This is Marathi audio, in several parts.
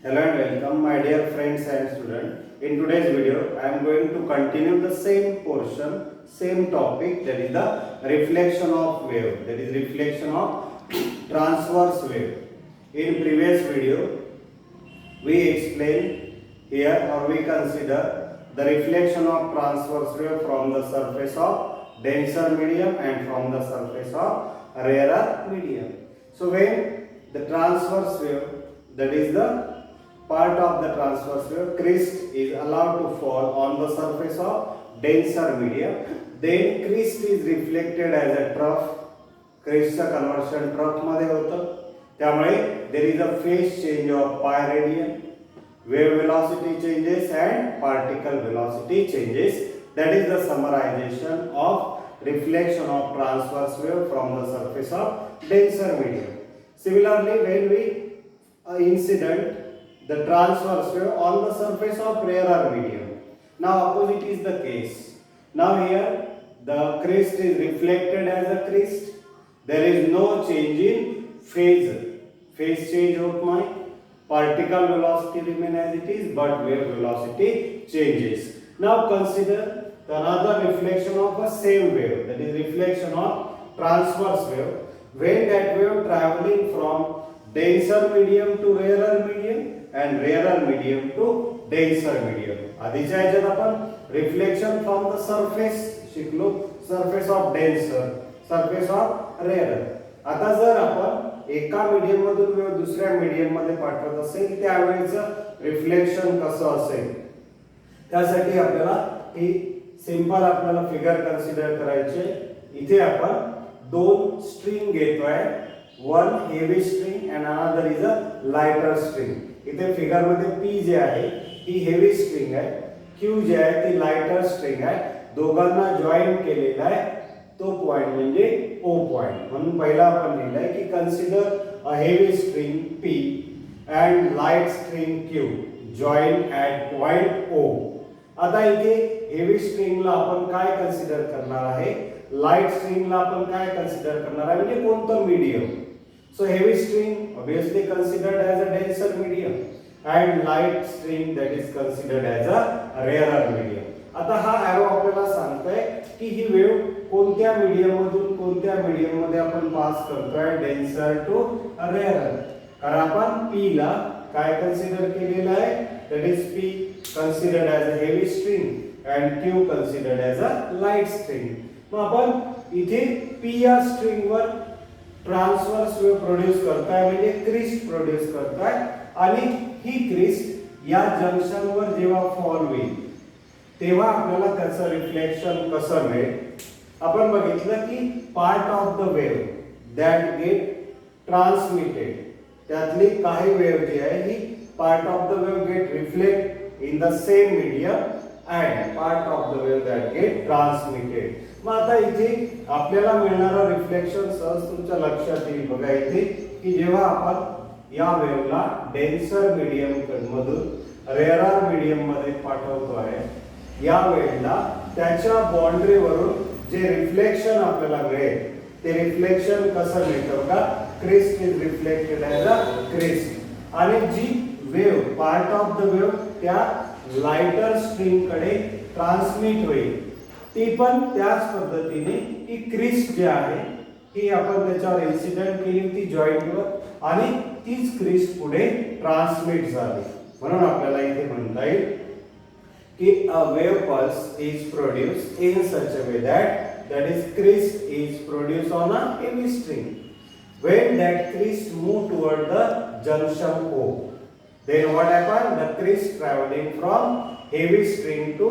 Hello and welcome my dear friends and students. In today's video I am going to continue the same portion, same topic, that is the reflection of wave, that is reflection of transverse wave. In previous video we explained here or we consider the reflection of transverse wave from the surface of denser medium and from the surface of rarer medium. So when the transverse wave, that is the part of the transverse wave crest is allowed to fall on the surface of denser medium, then crest is reflected as a trough. क्रेस्टचं कन्वर्शन ट्रफ मध्ये होतं, त्यामुळे there is a phase change of pi radian, wave velocity changes and particle velocity changes. That is the summarization of reflection of transverse wave from the surface of denser medium. Similarly, when we incident the transverse wave on the surface of rarer medium. Now opposite is the case. Now here the crest is reflected as a crest. There is no change in phase. Phase change of my particle velocity remain as it is, but wave velocity changes. Now consider another reflection of a same wave, that is reflection of transverse wave. When that wave traveling from denser medium to rarer medium and rarer medium to denser medium. आधीच्या ह्याच्यात आपण रिफ्लेक्शन फ्रॉम द सरफेस शिकलो, surface of denser, surface of rare. आता जर आपण एका मीडियम मधून वेव्ह दुसऱ्या मीडियम मध्ये पाठवत असेल त्यावेळेचं रिफ्लेक्शन कसं असेल, त्यासाठी आपल्याला ही सिंपल आपल्याला फिगर कन्सिडर करायचे. इथे आपण दोन स्ट्रिंग घेतोय, one heavy string and another is a lighter string. इथे फिगर मध्ये P जे आहे ही हेवी स्ट्रिंग आहे, Q जे आहे ती लाइटर स्ट्रिंग आहे. दोघांना जॉईन केलेला आहे तो पॉइंट म्हणजे O पॉइंट. म्हणून पहिला आपण लिहिलंय की consider a heavy string P and light string Q join at point O. आता इथे हेवी स्ट्रिंगला आपण काय कन्सिडर करणार आहे, लाइट स्ट्रिंगला आपण काय कन्सिडर करणार आहे म्हणजे कोणतं medium. So heavy string obviously considered as a denser medium and light string that is considered as a rarer medium. आता हा एरो आपल्याला सांगतोय की ही वेव्ह कोणत्या मीडियम मधून कोणत्या मीडियम मध्ये आपण पास करतोय, डेन्सर टू रेअरर. कारण आपण P ला काय कन्सिडर केलेलं आहे, that is P considered as a heavy string and Q considered as a light string. मग आपण इथे P या स्ट्रिंग वर ट्रान्सवर्स वेव्ह प्रोड्यूस करताय म्हणजे क्रिस्ट प्रोड्यूस करताय आणि ही क्रिस्ट या जंक्शन वर जेव्हा फॉल होईल तेव्हा आपल्याला त्याचं रिफ्लेक्शन कसं मिळेल. आपण बघितलं की part of the wave that get transmitted, त्यातली काही वेव्ह जी आहे ही part of the wave get reflect in the same medium and part of the wave that get transmitted. मग आता इथे आपल्याला मिळणारं रिफ्लेक्शन सहज तुमच्या लक्षात येईल. बघा इथे की जेव्हा आपण या वेव्हला डेन्सर मीडियम मधून रेअरर मीडियम मध्ये पाठवतो आहे, या वेळेला त्याच्या बाउंड्री वरून जे रिफ्लेक्शन आपल्याला मिळेल ते रिफ्लेक्शन कसं मिळतं बघा, crest is reflected as a crest. आणि जी wave part of the wave त्या लाइटर स्ट्रिंग कडे ट्रान्समिट होईल ती पण त्याच पद्धतीने की क्रिस्ट जे आहे ही आपण त्याच्यावर इन्सिडेंट केली होती जॉईंटवर आणि तीच क्रिस्ट पुढे ट्रान्समिट झाली. म्हणून आपल्याला इथे म्हणता येईल की a wave pulse is produced in such a way that is crest is produced on a heavy string. When that crest move toward the junction O, then what happened? The crest traveling from heavy string to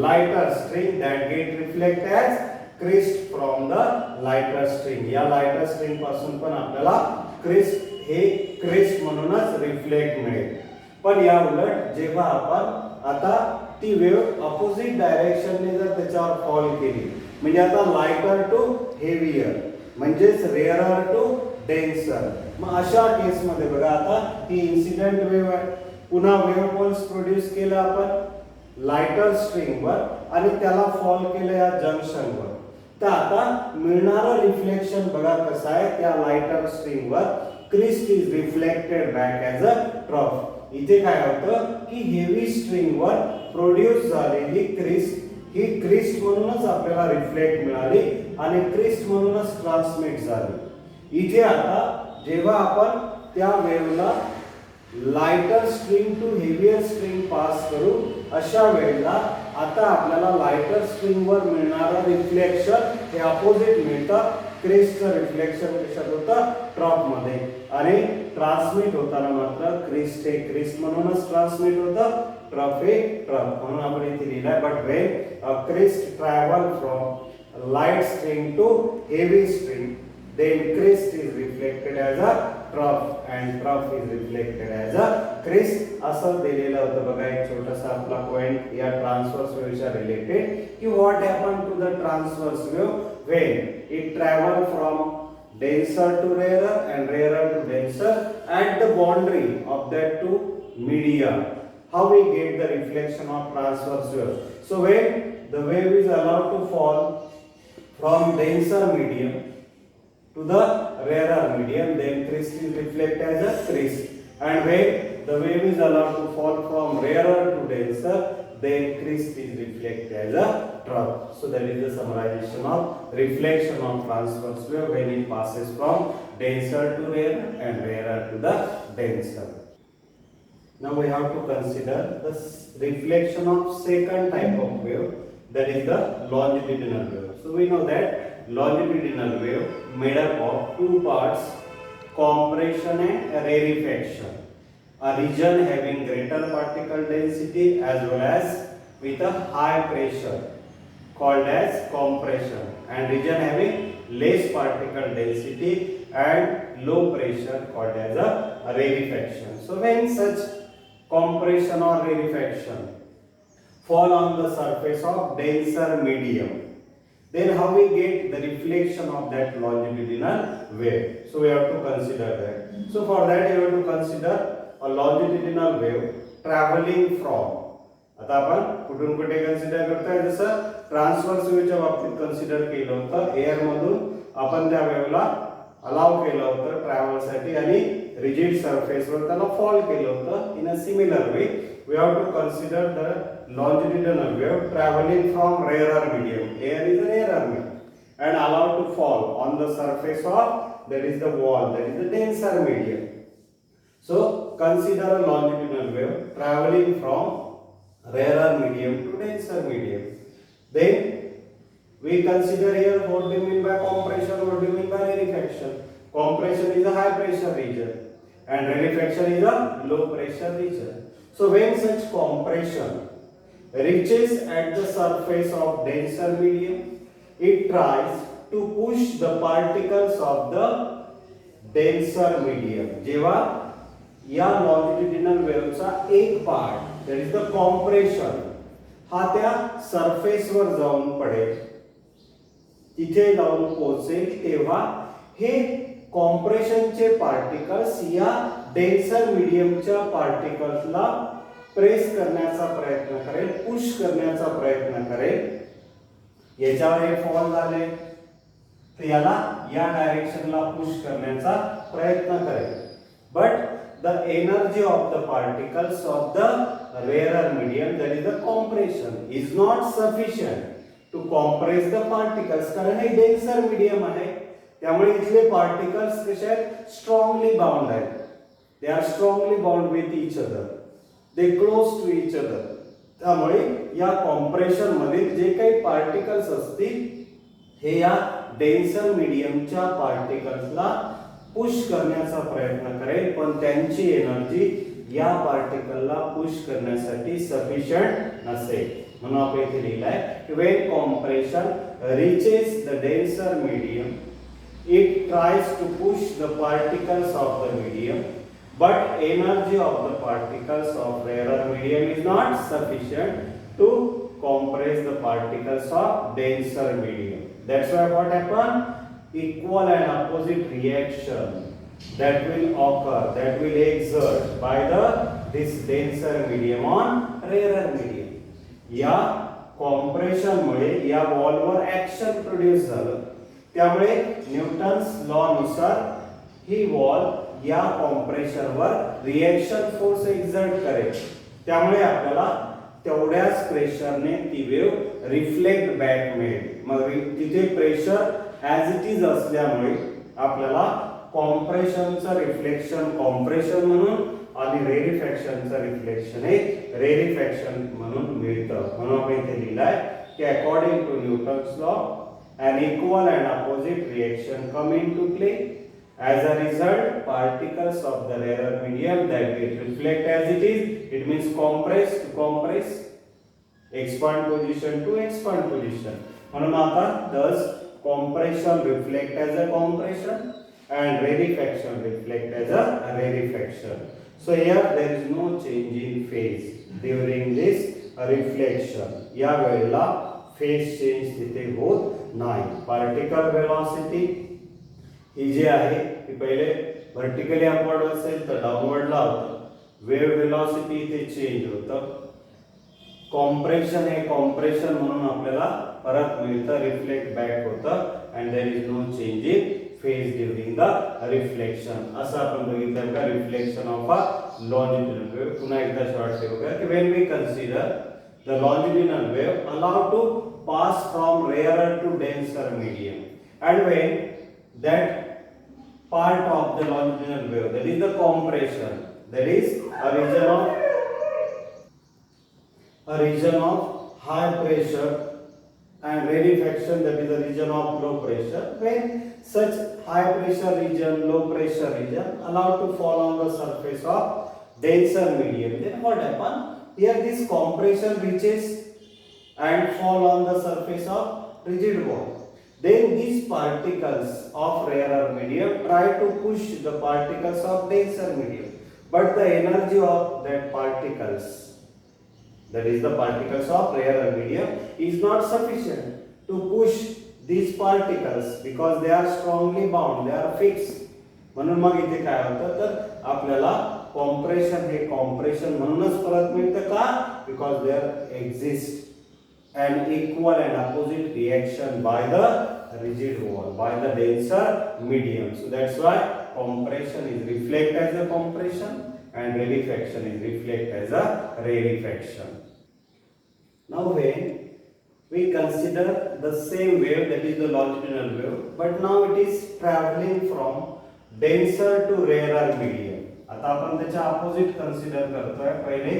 lighter string that get reflected as crest from the lighter string. या lighter string पासून पण आपल्याला crest हे crest म्हणूनच रिफ्लेक्ट मिळेल. पण या उलट जेव्हा आपण आता ती वेव्ह अपोजिट डायरेक्शनने जर त्याच्यावर फॉल केली म्हणजे आता लाइटर टू हेवियर म्हणजेच रेअरर टू डेन्सर, मग अशा केस मध्ये बघा आता ही इन्सिडेंट वेव्ह आहे, पुन्हा वेव्ह पल्स प्रोड्यूस केला आपण लाइटर स्ट्रिंग वर आणि त्याला फॉल केलं या जंक्शन वर. तर आता मिळणारं रिफ्लेक्शन बघा कसं आहे, त्या लाइटर स्ट्रिंग वर crest is reflected back as a trough. इथे काय होतं की हेवी स्ट्रिंग वर प्रोड्यूस झालेली क्रिस्ट ही क्रिस्ट म्हणूनच आपल्याला रिफ्लेक्ट मिळाली आणि क्रिस्ट म्हणूनच ट्रान्समिट झाली. इथे आता जेव्हा आपण त्या वेव्हला lighter string to heavier string pass करू अशा वेळेला आता आपल्याला लाइटर स्ट्रिंग वर मिळणारा रिफ्लेक्शन हे अपोजिट मिळतं. क्रिस्टचं रिफ्लेक्शन कशात होतं ट्रफ मध्ये आणि ट्रान्समिट होताना मात्र क्रिस्ट हे क्रिस्ट म्हणूनच ट्रान्समिट होतं, ट्रफ हे ट्रफ म्हणून आपण इथे लिहिलंय. But when a crest travel from light string to heavy string then crest is reflected as a trough and trough is reflected as a crest. असं दिलेलं होतं बघा एक छोटासा आपला पॉइंट या ट्रान्सवर्स वेव्हच्या रिलेटेड की what happen to the transverse wave when it travel from denser to rarer and rarer to denser at the boundary of that two media. How we get the reflection of transverse wave? So when the wave is allowed to fall from denser medium to the rarer medium, then crest is reflected as a crest. And when the wave is allowed to fall from rarer to denser, then crest is reflected as a trough. So that is the summarization of reflection of transverse wave when it passes from denser to rarer and rarer to the denser. Now we have to consider the reflection of second type of wave, that is the longitudinal wave. So we know that longitudinal wave made up of two parts, compression and rarefaction. A region having greater particle density as well as with a high pressure called as compression, and region having less particle density and low pressure called as a rarefaction. So when such compression or rarefaction fall on the surface of denser medium, then how we get the reflection of that longitudinal wave? So we have to consider that. So for that you have to consider a longitudinal wave traveling from, आता आपण कुठून कुठे कन्सिडर करतोय, जसं ट्रान्सवर्स वेव्हच्या बाबतीत कन्सिडर केलं होतं, एअर मधून आपण त्या वेव्हला अलाउ केलं होतं ट्रॅव्हल साठी आणि रिजिड सरफेस वर त्याला फॉल केलं होतं. In a similar way we have to consider the longitudinal wave traveling from rarer medium. Air is a rarer medium and allowed to fall on the surface of, that is the wall, that is the denser medium. So consider a longitudinal wave traveling from rarer medium to denser medium. Then we consider here what do you mean by compression, what do you mean by rarefaction. Compression is a high pressure region and rarefaction is a low pressure region. So when such compression reaches at the surface of denser medium, it tries to push the particles of the denser medium. जेव्हा या longitudinal wave चा एक part, that is the compression, हा त्या सरफेस वर जाऊन पडेल, तिथे जाऊन पोहोचेल, तेव्हा हे कॉम्प्रेशनचे पार्टिकल्स या डेन्सर मीडियमच्या पार्टिकल्सला प्रेस करण्याचा प्रयत्न करेल, पुश करण्याचा प्रयत्न करेल. याच्यावर हे फॉल झाले तर याला या डायरेक्शनला पुश करण्याचा प्रयत्न करेल. But the energy of the particles of the rarer medium, that is the compression, is not sufficient to compress the particles. कारण हे डेन्सर मीडियम आहे, त्यामुळे इथले पार्टिकल्स कसे आहेत, स्ट्रॉंगली बाउंड आहेत. They are strongly bound with each other, they close to each other. त्यामुळे या कॉम्प्रेशन मध्ये जे काही पार्टिकल्स असतील हे या डेन्सर मीडियमच्या पार्टिकल्सला पुश करण्याचा प्रयत्न करेल, पण त्यांची एनर्जी या पार्टिकलला पुश करण्यासाठी सफिशियंट नसेल. म्हणून आपण इथे लिहिलंय की when compression reaches the denser medium, it tries to push the particles of the medium, but energy of the particles of rarer medium is not sufficient to compress the particles of denser medium. That's why what happen? Equal and opposite reaction that will occur, that will exert by this denser medium on rarer medium. या कॉम्प्रेशन मुळे या वॉलवर ऍक्शन प्रोड्यूस झालं, त्यामुळे न्यूटन्स लॉ नुसार ही वॉल या कॉम्प्रेशरवर रिएक्शन फोर्स एक्झर्ट करेल, त्यामुळे आपल्याला तेवढ्याच प्रेशरने ती वेव्ह रिफ्लेक्ट बॅक मिळेल. मग तिथे प्रेशर ॲज इट इज असल्यामुळे आपल्याला कॉम्प्रेशनचं रिफ्लेक्शन कॉम्प्रेशन म्हणून आणि रेरिफॅक्शनचं रिफ्लेक्शन हे रेरिफॅक्शन म्हणून मिळतं. म्हणून आपण इथे लिहिलंय की according to Newton's law an equal and opposite reaction come into play. As a result, particles of the rarer medium that get reflect as it is, it means compress to compress, expand position to expand position. म्हणून आता thus compression reflect as a compression and rarefaction reflect as a rarefaction. So here there is no change in phase during this reflection. या वेळेला फेज चेंज तिथे होत नाही. पार्टिकल वेलोसिटी ही जी आहे ती पहिले व्हर्टिकली अपवर्ड असेल तर डाऊनवर्डला होतं. वेव्ह वेलोसिटी इथे चेंज होतं. कॉम्प्रेशन हे कॉम्प्रेशन म्हणून आपल्याला परत मिळतं, रिफ्लेक्ट बॅक होतं and there is no change in phase during the reflection. असं आपण बघितलं का reflection of a longitudinal wave. पुन्हा एकदा शॉर्ट बघूया की when we consider the longitudinal wave allowed to pass from rarer to denser medium, and when that part of the longitudinal wave, that is the compression, that is a region of high pressure, and rarefaction, that is a region of low pressure. When such high pressure region, low pressure region allowed to fall on the surface of denser medium, then what happens? Here this compression reaches and fall on the surface of rigid wall. Then these particles of rarer medium try to push the particles of denser medium, but the energy of that particles, that is the particles of rarer medium, is not sufficient to push these particles because they are strongly bound, they are fixed. म्हणून मग इथे काय होतं तर आपल्याला कॉम्प्रेशन हे कॉम्प्रेशन म्हणूनच परत मिळतं का, because there exist an equal and opposite reaction by the rigid wall, by the denser medium. So that's why compression is reflect as a compression and rarefaction is reflect as a rarefaction. Now when we consider the same wave, that is the longitudinal wave, but now it is traveling from denser to rarer medium. आता आपण त्याच्या ऑपोजिट कन्सिडर करतोय. पहिले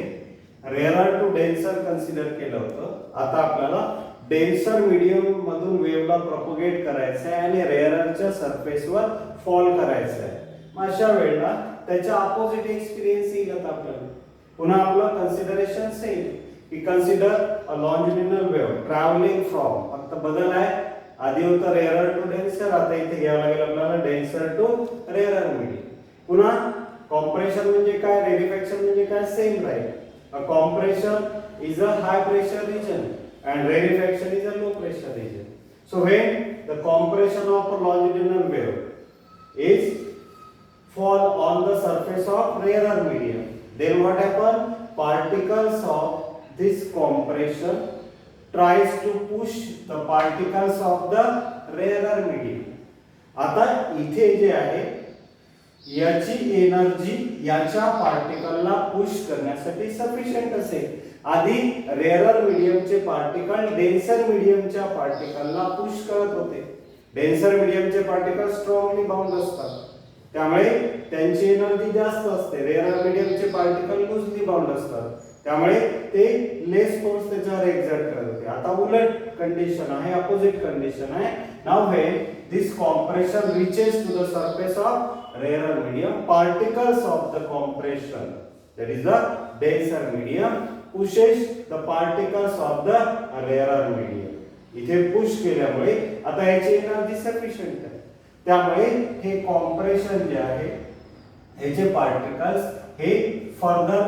रेअर टू डेन्सर कन्सिडर केलं होतं, आता आपल्याला डेन्सर मीडियम मधून वेव्हला प्रोपगेट करायचं आहे आणि रेअरच्या सरफेसवर फॉल करायचं आहे. मग अशा वेळेला त्याच्या ऑपोजिट एक्सपिरियन्स येईल. आपल्याला पुन्हा आपलं कन्सिडरेशन सेम की consider a longitudinal wave travelling from, फक्त बदल आहे, आधी होतं रेअर टू डेन्सर, आता इथे घ्यावं लागेल आपल्याला डेन्सर टू रेअर मीडियम. पुन्हा कॉम्प्रेशन म्हणजे काय, रेरिफॅक्शन म्हणजे काय, सेम राहील. A compression is a high pressure region and rarefaction is a low pressure region. So when the compression of a longitudinal wave is fall on the surface of rarer medium, then what happen? Particles of this compression tries to push the particles of the rarer medium. आता इथे जे आहे याची एनर्जी याच्या पार्टिकलला पुश करण्यासाठी सफिशियंट असेल. आधी रेअर मीडियमचे पार्टिकल डेन्सर मीडियमच्या पार्टिकलला पुश करत होते. डेन्सर मीडियमचे पार्टिकल स्ट्रॉंगली बाउंड असतात, त्यामुळे त्यांची एनर्जी जास्त असते. रेअर मीडियमचे पार्टिकल लूजली बाउंड असतात, त्यामुळे ते लेस फोर्स त्याच्यावर एक्झर्ट करत होते. आता उलट कंडिशन आहे, अपोजिट कंडिशन आहे. Now when this compression reaches to the surface of rarer medium, particles of the compression, that is the denser medium, pushes the particles of the rarer medium. इथे पुश केल्यामुळे आता याची एनर्जी सफिशियंट आहे, त्यामुळे हे कॉम्प्रेशन जे आहे ह्याचे पार्टिकल्स हे फर्दर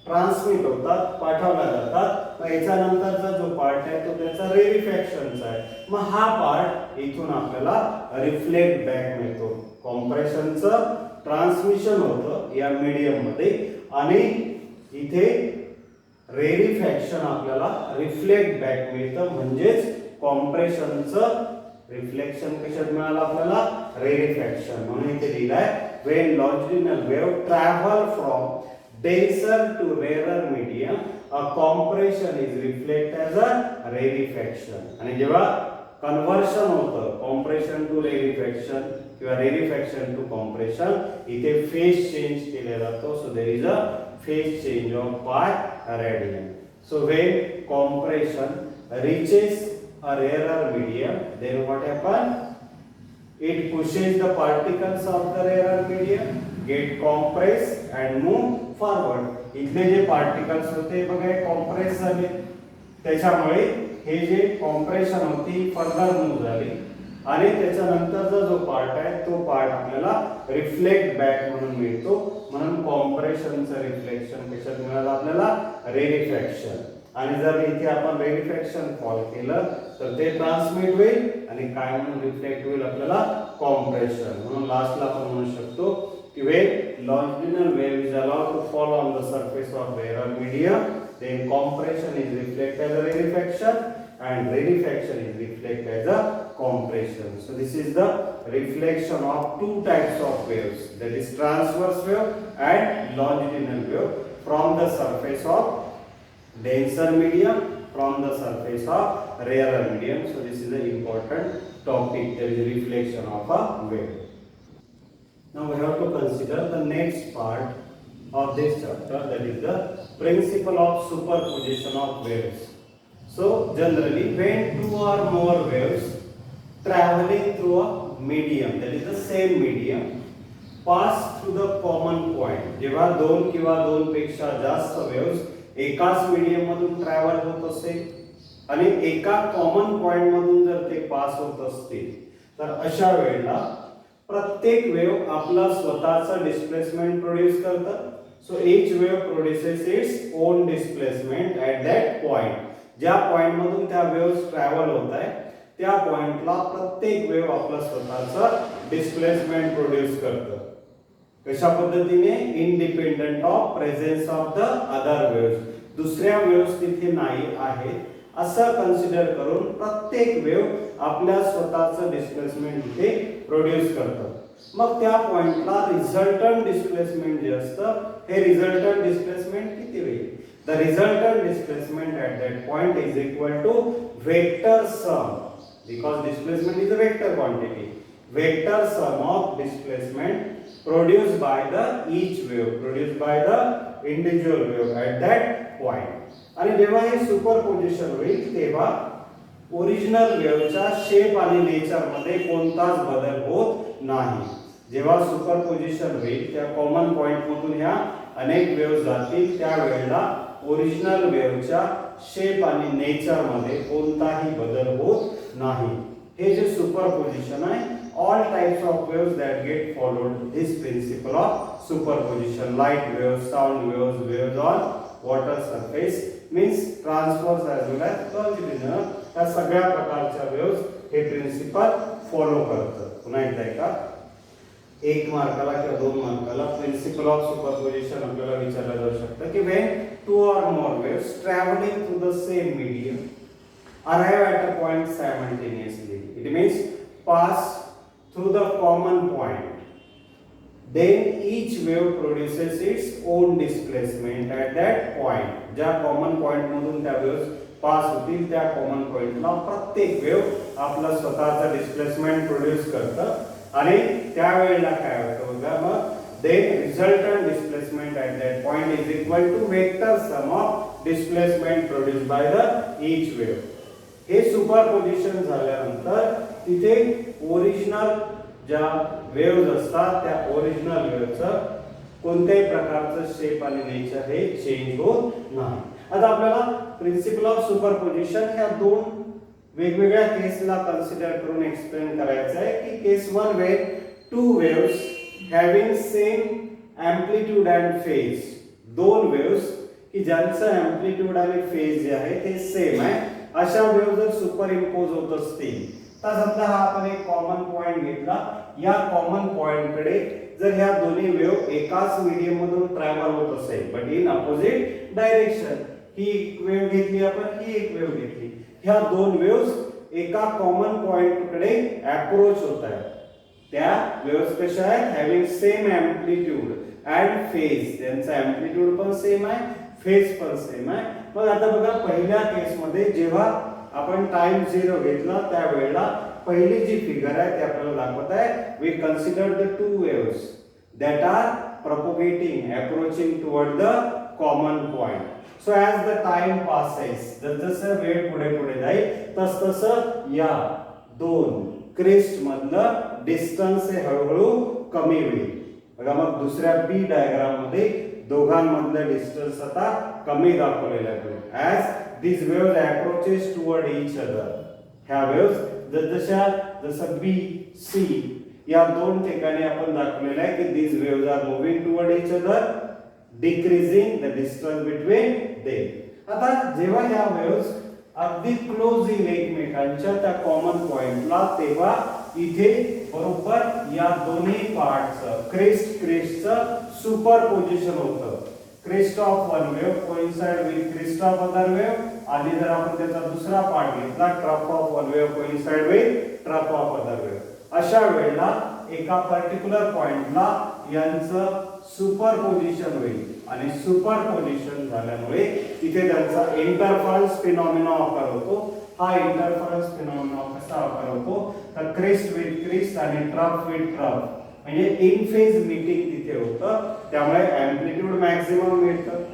ट्रान्समिट होतात, पाठवल्या जातात. मग याच्यानंतरचा जो पार्ट आहे तो त्याचा रेरिफॅक्शनचा आहे. मग हा पार्ट इथून आपल्याला रिफ्लेक्ट बॅक मिळतो. कॉम्प्रेशनचं ट्रान्समिशन होतं या मीडियम मध्ये आणि इथे रेरिफॅक्शन आपल्याला रिफ्लेक्ट बॅक मिळतं. म्हणजेच कॉम्प्रेशनचं रिफ्लेक्शन कशात मिळालं आपल्याला, रेरिफॅक्शन. म्हणून इथे लिहिलंय when longitudinal wave travel from denser to rarer medium, a compression is reflected as a rarefaction. आणि जेव्हा कन्वर्शन होतं कॉम्प्रेशन टू रेरिफॅक्शन किंवा रेरिफॅक्शन टू कॉम्प्रेशन, इथे फेज चेंज केला जातो. So there is a phase change of pi radian. So when compression reaches a rarer medium, then what happen? It pushes the particles of the rarer medium, get compressed and move forward. इथले जे पार्टिकल्स होते बघा कॉम्प्रेस झाले, त्याच्यामुळे हे जे कॉम्प्रेशन होती फर्दर मूव झाली आणि त्याच्यानंतरचा जो पार्ट आहे तो पार्ट आपल्याला रिफ्लेक्ट बॅक म्हणून मिळतो. म्हणून कॉम्प्रेशनचं रिफ्लेक्शन कशात मिळालं आपल्याला? रेरिफॅक्शन. आणि जर इथे आपण रेरिफॅक्शन कॉल केलं तर ते ट्रान्समिट होईल आणि काय म्हणून रिफ्लेक्ट होईल आपल्याला? कॉम्प्रेशन. म्हणून लास्टला आपण म्हणू शकतो की when longitudinal wave is allowed to fall on the surface of rarer medium, then compression is reflected as a rarefaction and rarefaction is reflected as a compression. So this is the reflection of two types of waves, that is transverse wave and longitudinal wave from the surface of denser medium, from the surface of rarer medium. So this is an important topic, there is a reflection of a wave. Now we have to consider the next part of this chapter, that is the principle of superposition of waves. So generally when two or more waves traveling through a medium, that is the same medium, pass through the common point, जेव्हा दोन किंवा दोन पेक्षा जास्त वेव्स एकाच मीडियम मधून ट्रॅव्हल होत असेल आणि एका कॉमन पॉइंट मधून जर ते पास होत असतील तर अशा वेळेला प्रत्येक वेव्ह आपला स्वतःचा डिस्प्लेसमेंट प्रोड्यूस करतात. So each wave produces its own displacement at that point. ज्या पॉइंट मधून त्या वेव्स ट्रॅव्हल होत आहे त्या पॉइंटला प्रत्येक वेव्ह आपला स्वतःचा डिस्प्लेसमेंट प्रोड्यूस करतं. कशा पद्धतीने? Independent of presence of the other waves. दुसऱ्या वेव्स तिथे नाही आहेत असं कन्सिडर करून प्रत्येक वेव्ह आपल्या स्वतःचं डिस्प्लेसमेंट इथे प्रोड्यूस करतं. मग त्या पॉइंटला रिझल्टंट डिस्प्लेसमेंट जे असतं हे रिझल्टंट डिस्प्लेसमेंट किती होईल? The resultant displacement at that point is equal to vector sum, because displacement is a vector quantity. Vector sum of displacement produced by the each wave, produced by the individual wave at that point. आणि जेव्हा हे सुपरपोजिशन होईल तेव्हा ओरिजिनल वेव्हच्या शेप आणि नेचर मध्ये कोणताच बदल होत नाही. जेव्हा सुपरपोजिशन होईल त्या कॉमन पॉइंट मधून ह्या अनेक वेव्ह जातील त्यावेळेला ओरिजिनल वेव्हच्या शेप आणि नेचर मध्ये कोणताही बदल होत नाही. हे जे सुपरपोजिशन आहे, all types of waves that get followed this principle of superposition, light waves, sound waves, waves on water surface, means transverse as well as longitudinal, या सगळ्या प्रकारच्या वेव्स हे प्रिन्सिपल फॉलो करतात. पुन्हा एकदा का 1 मार्काला किंवा 2 मार्काला प्रिन्सिपल ऑफ सुपरपोजिशन आपल्याला विचारलं जाऊ शकतं की when two or more waves traveling through the same medium arrive at a point simultaneously, it means pass through the common point, then each wave produces its own displacement at that point. ज्या कॉमन पॉइंट मधून त्या वेव्स पास होतील त्या कॉमन पॉइंटला प्रत्येक वेव्ह आपला स्वतःचा डिस्प्लेसमेंट प्रोड्यूस करतं आणि त्यावेळेला काय होतं बघा, मग then resultant displacement at that point is equal to vector sum of displacement produced by the each wave. हे सुपरपोजिशन झाल्यानंतर तिथे ओरिजिनल ज्या वेव्स असतात त्या ओरिजिनल वेव्हचं कोणत्याही प्रकारचं शेप आणि नेचर हे चेंज होत नाही. आता आपल्याला प्रिन्सिपल ऑफ सुपरपोजिशन ह्या दोन वेगवेगळ्या केसला कन्सिडर करून एक्सप्लेन करायचं आहे की केस 1 Wien two waves having same amplitude and phase, दोन वेव्स की ज्यांचं एम्प्लिट्यूड आणि फेज जे आहे ते सेम आहे, अशा वेव्ह जर सुपर इम्पोज होत असतील तर समजा हा आपण एक कॉमन पॉइंट घेतला, या कॉमन पॉइंट कडे जर ह्या दोन्ही वेव्ह एकाच मीडियम मधून ट्रॅव्हल होत असेल बट इन अपोजिट डायरेक्शन, ही एक वेव्ह घेतली आपण, ही एक वेव्ह घेतली, ह्या दोन वेव्स एका कॉमन पॉइंट कडे अप्रोच होत आहेत, त्या वेव्स कशा आहेत, having same amplitude and phase. त्यांचा एम्प्लिट्यूड पण सेम आहे, फेज पण सेम आहे. मग आता बघा पहिल्या केस मध्ये जेव्हा आपण टाइम 0 घेतला त्यावेळेला पहिली जी फिगर आहे ते आपल्याला दाखवत आहे, we consider the two waves that are propagating approaching toward the common point. So as the time passes, जसं वेळ पुढे पुढे जाईल तसं या दोन क्रिस्ट मधलं डिस्टन्स हे हळूहळू कमी होईल. बघा मग दुसऱ्या बी डायग्राम मध्ये दोघांमधलं डिस्टन्स आता कमी दाखवलेलं आहे. as these waves approaches toward each other, ह्या वेव्स जसं बी सी या दोन ठिकाणी आपण दाखवलेलं आहे की these waves are moving toward each other, decreasing the distance between them. आता जेव्हा या वेव्स अगदी क्लोज येईल एकमेकांच्या त्या कॉमन पॉइंटला, तेव्हा इथे बरोबर या दोन्ही पार्टचं क्रिस्टचं सुपरपोजिशन होतं. Crest of one wave coincide with crest of other wave, आणि जर आपण त्याचा दुसरा पार्ट घेतला trough of one wave coincide with trough of other wave, अशा वेळेला एका पर्टिक्युलर पॉइंटला यांचं सुपरपोजिशन होईल. आणि सुपरपोजिशन झाल्यामुळे तिथे त्यांचा इंटरफरन्स फिनॉमिना ऑकर होतो. हा इंटरफरन्स फिनॉमिना कसा ऑकर होतो तर क्रिस्ट विथ क्रिस्ट आणि ट्रफ विथ ट्रफ, म्हणजे इन फेज मीटिंग तिथे होतं. त्यामुळे एम्प्लिट्यूड मॅक्सिमम मिळतं,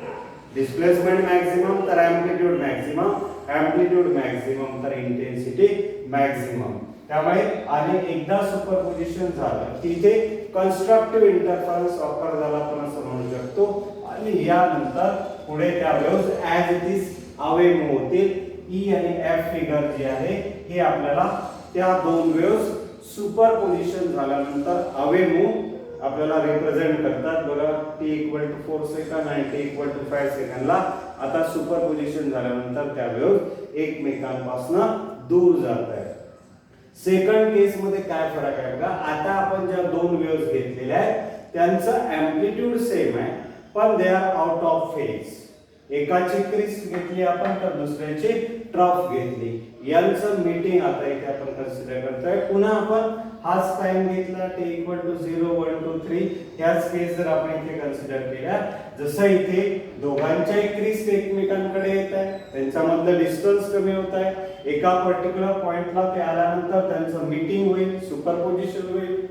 डिस्प्लेसमेंट मॅक्सिमम तर एम्प्लिट्यूड मॅक्सिमम, एम्प्लिट्यूड मॅक्सिमम तर इंटेन्सिटी मॅक्सिमम. त्यामुळे आणि एकदा सुपरपोजिशन झालं तिथे कन्स्ट्रक्टिव्ह इंटरफरन्स ऑकर झाला आपण असं म्हणू शकतो. आणि यानंतर पुढे त्या waves as it is away move होतील. ई आणि एफ फिगर जी आहे हे आपल्याला त्या दोन वेव्स सुपरपोजिशन झाल्यानंतर अवे मूव्ह आपल्याला रिप्रेझेंट करतात. बघा t = 4 सेकंद आणि t = 5 सेकंदला आता सुपरपोजिशन झाल्यानंतर त्या वेव्स एकमेकांपासून दूर जात आहेत. सेकंड केस मध्ये काय फरक आहे बघा, आता आपण ज्या दोन वेव्स घेतलेल्या आहेत त्यांचं एम्प्लिट्यूड सेम आहे पण they are out of phase. एकाची क्रिस्ट घेतली आपण तर दुसऱ्याची ट्रफ घेतली. यांचं मीटिंग आता इथे आपण कन्सिडर करतोय. पुन्हा आपण हाच टाइम घेतला t = 0 1 2 3. ह्याच केस जर आपण इथे कन्सिडर केल्या, जसं इथे दोघांच्याही क्रिस्ट एकमेकांकडे येत आहे, त्यांच्यामधलं डिस्टन्स कमी होत आहे. एका पर्टिक्युलर पॉइंटला ते आल्यानंतर त्यांचं मीटिंग होईल, सुपरपोजिशन होईल,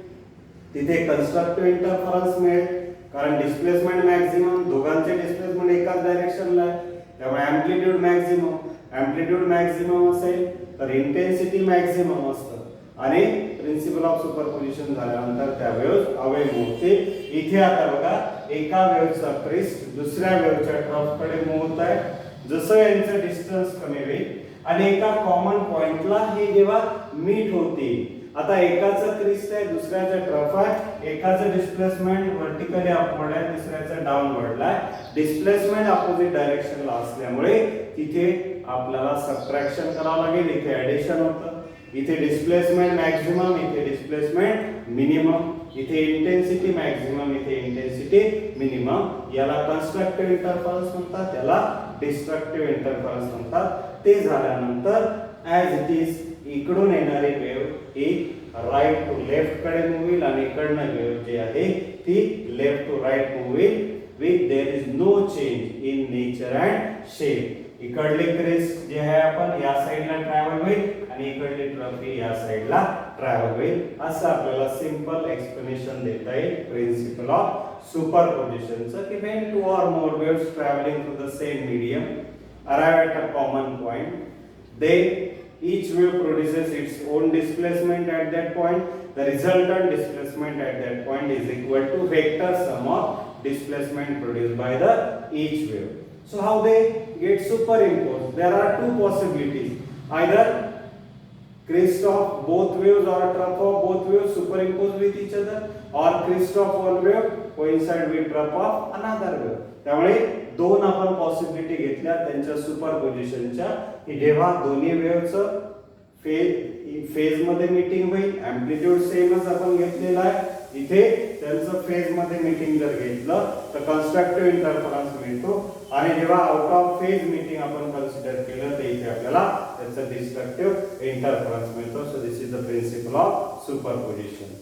तिथे कन्स्ट्रक्टिव्ह इंटरफरन्स मिळेल. कारण डिस्प्लेसमेंट मॅक्सिमम, दोघांचे डिस्प्लेसमेंट एकाच डायरेक्शनला आहे, त्यामुळे एम्प्लिट्यूड मॅक्सिमम, एम्प्लिट्यूड मॅक्सिमम असेल तर इंटेन्सिटी मॅक्सिमम असतं. आणि प्रिन्सिपल ऑफ सुपरपोजिशन झाल्यानंतर त्या वेव्स अवे मूव्ह होतील. इथे आता बघा एका वेव्हचा क्रिस्ट दुसऱ्या वेव्हच्या ट्रफकडे मूव्ह होत आहे. जसं यांचं डिस्टन्स कमी होईल आणि एका कॉमन पॉइंटला हे जेव्हा मीट होतील, आता एकाचा क्रिस्ट आहे दुसऱ्याचा ट्रफ आहे, एकाचं डिस्प्लेसमेंट व्हर्टिकली अपवर्ड आहे दुसऱ्याचं डाउनवर्डला आहे. डिस्प्लेसमेंट अपोजिट डायरेक्शनला असल्यामुळे तिथे आपल्याला सबट्रॅक्शन करावं लागेल, इथे ऍडिशन होतं. इथे डिस्प्लेसमेंट मॅक्सिमम, इथे डिस्प्लेसमेंट मिनिमम, इथे इंटेन्सिटी मॅक्सिमम, इथे इंटेन्सिटी मिनिमम. याला कन्स्ट्रक्टिव्ह इंटरफरन्स म्हणतात, याला डिस्ट्रक्टिव्ह इंटरफरन्स म्हणतात. ते झाल्यानंतर ॲज इट इज इकडून येणारी वेव्ह ही राईट टू लेफ्ट कडे मूव्ह होईल आणि इकडनं वेव्ह जी आहे ती लेफ्ट टू राईट मूव्ह होईल with there is no change in nature and shape. इकडले क्रिस्ट जे आहे आपण या साइडला ट्रॅव्हल होईल आणि इकडले ट्रफ या साइडला ट्रॅव्हल होईल. असं आपल्याला सिंपल एक्सप्लेनेशन देता येईल प्रिन्सिपल ऑफ सुपरपोजिशनचं की when two or more waves traveling through the same medium arrive at a common point, then each wave produces its own displacement at that point. The resultant displacement at that point is equal to vector sum of displacement produced by the each wave. So how they get superimposed? There are two possibilities. Either crest of both waves or trough of both waves superimposed with each other, or crest of one wave coincide with trough of another wave. त्यामुळे दोन आपण पॉसिबिलिटी घेतल्या त्यांच्या सुपरपोजिशनच्या की जेव्हा दोन्ही वेव्हचं फेज मध्ये मीटिंग होईल, एम्प्लिट्यूड सेमच आपण घेतलेला आहे, इथे त्यांचं फेज मध्ये मीटिंग जर घेतलं तर कन्स्ट्रक्टिव्ह इंटरफरन्स मिळतो. आणि जेव्हा आउट ऑफ फेज मीटिंग आपण कन्सिडर केलं तर इथे आपल्याला त्याचं डिस्ट्रक्टिव्ह इंटरफरन्स मिळतो. So this is the principle of superposition.